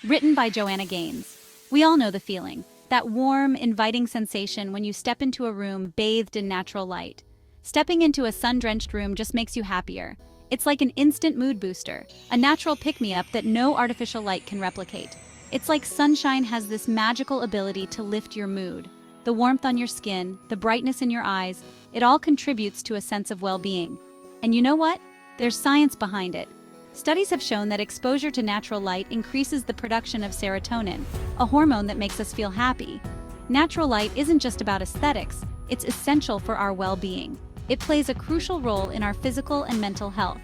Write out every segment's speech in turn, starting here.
Written by Joanna Gaines. We all know the feeling, that warm, inviting sensation when you step into a room bathed in natural light. Stepping into a sun-drenched room just makes you happier. It's like an instant mood booster, a natural pick-me-up that no artificial light can replicate. It's like sunshine has this magical ability to lift your mood. The warmth on your skin, the brightness in your eyes, it all contributes to a sense of well-being. And you know what? There's science behind it. Studies have shown that exposure to natural light increases the production of serotonin, a hormone that makes us feel happy. Natural light isn't just about aesthetics, it's essential for our well-being. It plays a crucial role in our physical and mental health.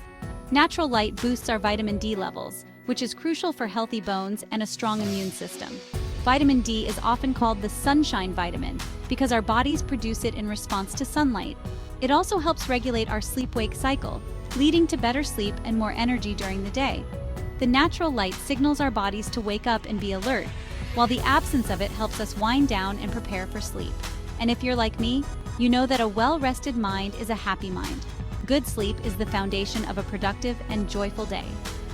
Natural light boosts our vitamin D levels, which is crucial for healthy bones and a strong immune system. Vitamin D is often called the sunshine vitamin because our bodies produce it in response to sunlight. It also helps regulate our sleep-wake cycle, leading to better sleep and more energy during the day. The natural light signals our bodies to wake up and be alert, while the absence of it helps us wind down and prepare for sleep. And if you're like me, you know that a well-rested mind is a happy mind. Good sleep is the foundation of a productive and joyful day.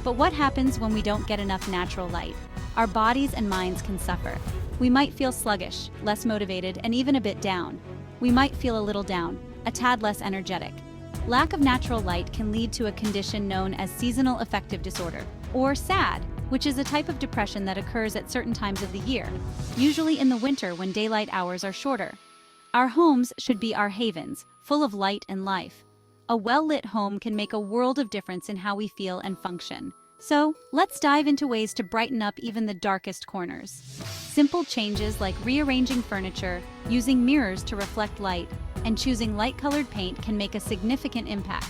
But what happens when we don't get enough natural light? Our bodies and minds can suffer. We might feel sluggish, less motivated, and even a bit down. We might feel a little down, a tad less energetic. Lack of natural light can lead to a condition known as seasonal affective disorder, or SAD, which is a type of depression that occurs at certain times of the year, usually in the winter when daylight hours are shorter. Our homes should be our havens, full of light and life. A well-lit home can make a world of difference in how we feel and function. So, let's dive into ways to brighten up even the darkest corners. Simple changes like rearranging furniture, using mirrors to reflect light, and choosing light-colored paint can make a significant impact.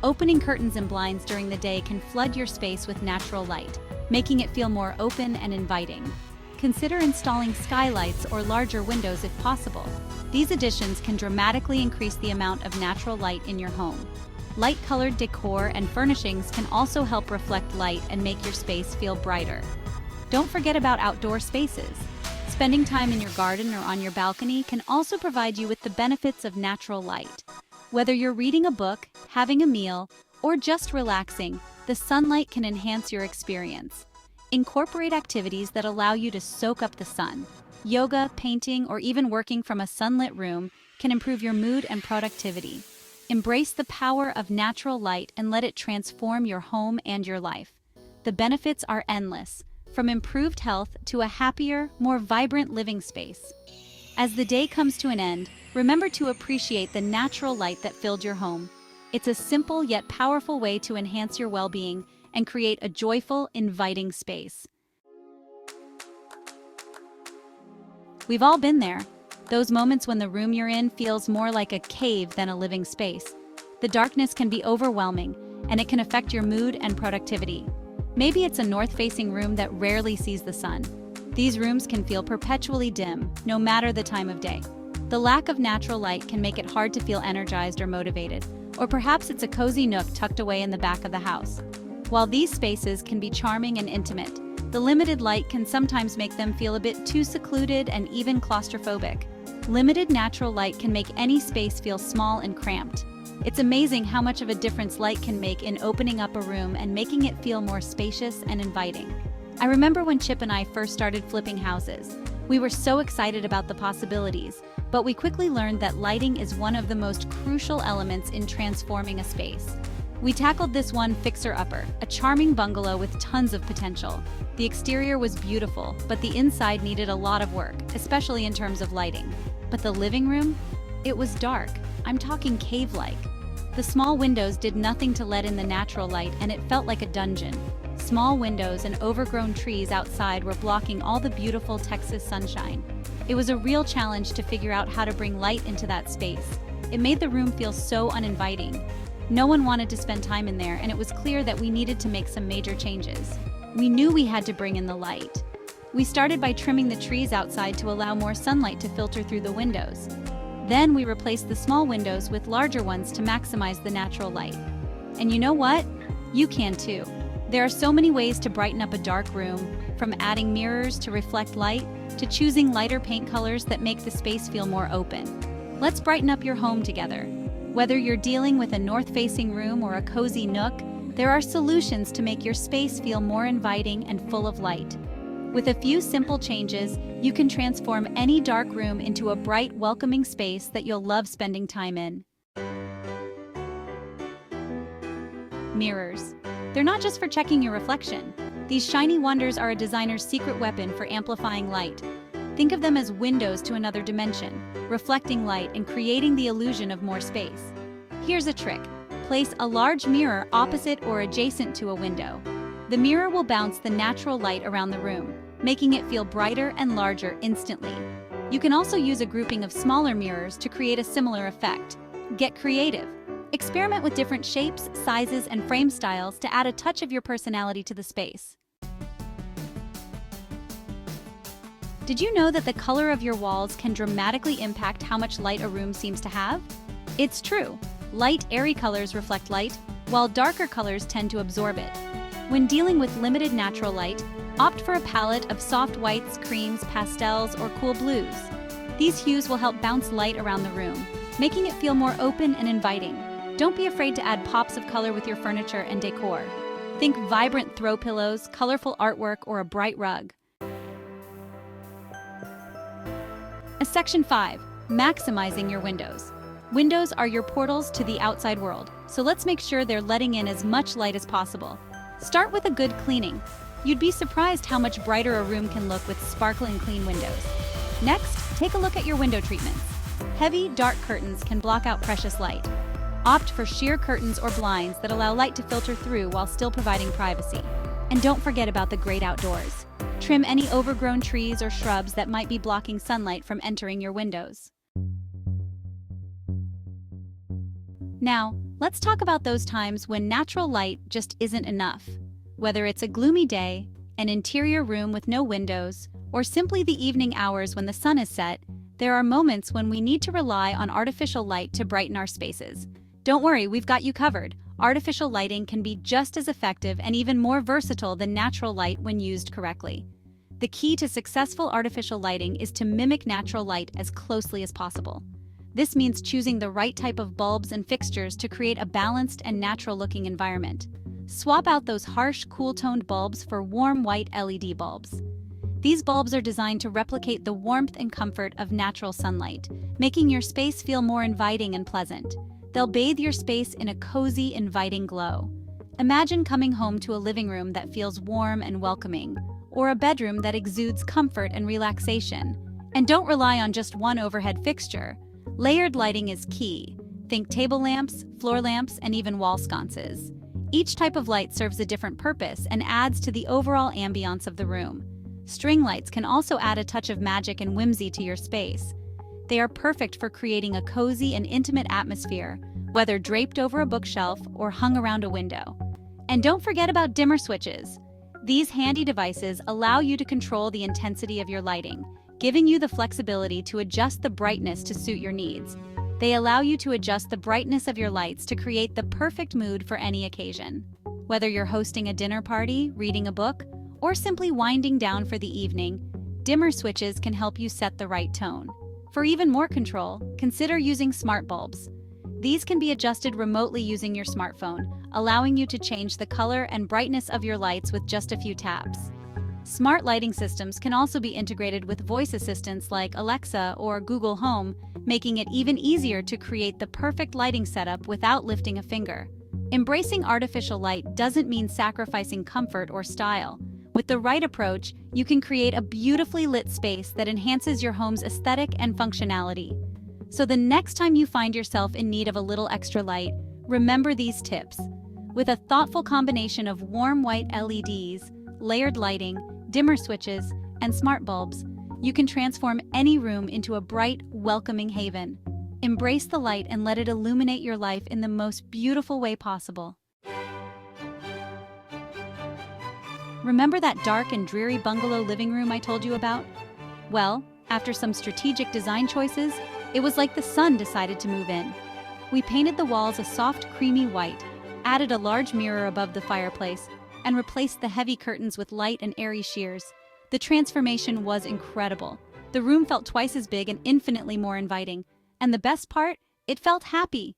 Opening curtains and blinds during the day can flood your space with natural light, making it feel more open and inviting. Consider installing skylights or larger windows if possible. These additions can dramatically increase the amount of natural light in your home. Light-colored decor and furnishings can also help reflect light and make your space feel brighter. Don't forget about outdoor spaces. Spending time in your garden or on your balcony can also provide you with the benefits of natural light. Whether you're reading a book, having a meal, or just relaxing, the sunlight can enhance your experience. Incorporate activities that allow you to soak up the sun. Yoga, painting, or even working from a sunlit room can improve your mood and productivity. Embrace the power of natural light and let it transform your home and your life. The benefits are endless, from improved health to a happier, more vibrant living space. As the day comes to an end, remember to appreciate the natural light that filled your home. It's a simple yet powerful way to enhance your well-being and create a joyful, inviting space. We've all been there. Those moments when the room you're in feels more like a cave than a living space. The darkness can be overwhelming, and it can affect your mood and productivity. Maybe it's a north-facing room that rarely sees the sun. These rooms can feel perpetually dim, no matter the time of day. The lack of natural light can make it hard to feel energized or motivated, or perhaps it's a cozy nook tucked away in the back of the house. While these spaces can be charming and intimate, the limited light can sometimes make them feel a bit too secluded and even claustrophobic. Limited natural light can make any space feel small and cramped. It's amazing how much of a difference light can make in opening up a room and making it feel more spacious and inviting. I remember when Chip and I first started flipping houses. We were so excited about the possibilities, but we quickly learned that lighting is one of the most crucial elements in transforming a space. We tackled this one fixer-upper, a charming bungalow with tons of potential. The exterior was beautiful, but the inside needed a lot of work, especially in terms of lighting. But the living room? It was dark. I'm talking cave-like. The small windows did nothing to let in the natural light, and it felt like a dungeon. Small windows and overgrown trees outside were blocking all the beautiful Texas sunshine. It was a real challenge to figure out how to bring light into that space. It made the room feel so uninviting. No one wanted to spend time in there, and it was clear that we needed to make some major changes. We knew we had to bring in the light. We started by trimming the trees outside to allow more sunlight to filter through the windows. Then we replaced the small windows with larger ones to maximize the natural light. And you know what? You can too. There are so many ways to brighten up a dark room, from adding mirrors to reflect light, to choosing lighter paint colors that make the space feel more open. Let's brighten up your home together. Whether you're dealing with a north-facing room or a cozy nook, there are solutions to make your space feel more inviting and full of light. With a few simple changes, you can transform any dark room into a bright, welcoming space that you'll love spending time in. Mirrors. They're not just for checking your reflection. These shiny wonders are a designer's secret weapon for amplifying light. Think of them as windows to another dimension, reflecting light and creating the illusion of more space. Here's a trick. Place a large mirror opposite or adjacent to a window. The mirror will bounce the natural light around the room, making it feel brighter and larger instantly. You can also use a grouping of smaller mirrors to create a similar effect. Get creative. Experiment with different shapes, sizes, and frame styles to add a touch of your personality to the space. Did you know that the color of your walls can dramatically impact how much light a room seems to have? It's true. Light, airy colors reflect light, while darker colors tend to absorb it. When dealing with limited natural light, opt for a palette of soft whites, creams, pastels, or cool blues. These hues will help bounce light around the room, making it feel more open and inviting. Don't be afraid to add pops of color with your furniture and decor. Think vibrant throw pillows, colorful artwork, or a bright rug. Section 5. Maximizing your windows. Windows are your portals to the outside world, so let's make sure they're letting in as much light as possible. Start with a good cleaning. You'd be surprised how much brighter a room can look with sparkling clean windows. Next, take a look at your window treatments. Heavy, dark curtains can block out precious light. Opt for sheer curtains or blinds that allow light to filter through while still providing privacy. And don't forget about the great outdoors. Trim any overgrown trees or shrubs that might be blocking sunlight from entering your windows. Now, let's talk about those times when natural light just isn't enough. Whether it's a gloomy day, an interior room with no windows, or simply the evening hours when the sun is set, there are moments when we need to rely on artificial light to brighten our spaces. Don't worry, we've got you covered. Artificial lighting can be just as effective and even more versatile than natural light when used correctly. The key to successful artificial lighting is to mimic natural light as closely as possible. This means choosing the right type of bulbs and fixtures to create a balanced and natural-looking environment. Swap out those harsh, cool-toned bulbs for warm white LED bulbs. These bulbs are designed to replicate the warmth and comfort of natural sunlight, making your space feel more inviting and pleasant. They'll bathe your space in a cozy, inviting glow. Imagine coming home to a living room that feels warm and welcoming, or a bedroom that exudes comfort and relaxation. And don't rely on just one overhead fixture. Layered lighting is key. Think table lamps, floor lamps, and even wall sconces. Each type of light serves a different purpose and adds to the overall ambiance of the room. String lights can also add a touch of magic and whimsy to your space. They are perfect for creating a cozy and intimate atmosphere, whether draped over a bookshelf or hung around a window. And don't forget about dimmer switches. These handy devices allow you to control the intensity of your lighting, giving you the flexibility to adjust the brightness to suit your needs. They allow you to adjust the brightness of your lights to create the perfect mood for any occasion. Whether you're hosting a dinner party, reading a book, or simply winding down for the evening, dimmer switches can help you set the right tone. For even more control, consider using smart bulbs. These can be adjusted remotely using your smartphone, allowing you to change the color and brightness of your lights with just a few taps. Smart lighting systems can also be integrated with voice assistants like Alexa or Google Home, making it even easier to create the perfect lighting setup without lifting a finger. Embracing artificial light doesn't mean sacrificing comfort or style. With the right approach, you can create a beautifully lit space that enhances your home's aesthetic and functionality. So the next time you find yourself in need of a little extra light, remember these tips. With a thoughtful combination of warm white LEDs, layered lighting, dimmer switches, and smart bulbs, you can transform any room into a bright, welcoming haven. Embrace the light and let it illuminate your life in the most beautiful way possible. Remember that dark and dreary bungalow living room I told you about? Well, after some strategic design choices, it was like the sun decided to move in. We painted the walls a soft, creamy white, added a large mirror above the fireplace, and replaced the heavy curtains with light and airy sheers. The transformation was incredible. The room felt twice as big and infinitely more inviting. And the best part? It felt happy.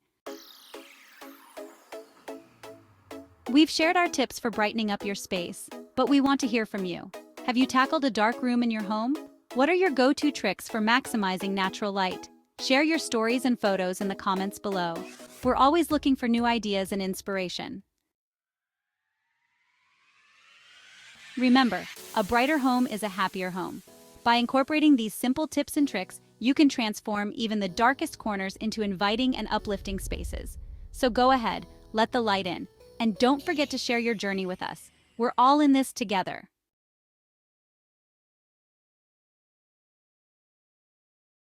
We've shared our tips for brightening up your space, but we want to hear from you. Have you tackled a dark room in your home? What are your go-to tricks for maximizing natural light? Share your stories and photos in the comments below. We're always looking for new ideas and inspiration. Remember, a brighter home is a happier home. By incorporating these simple tips and tricks, you can transform even the darkest corners into inviting and uplifting spaces. So go ahead, let the light in, and don't forget to share your journey with us. We're all in this together.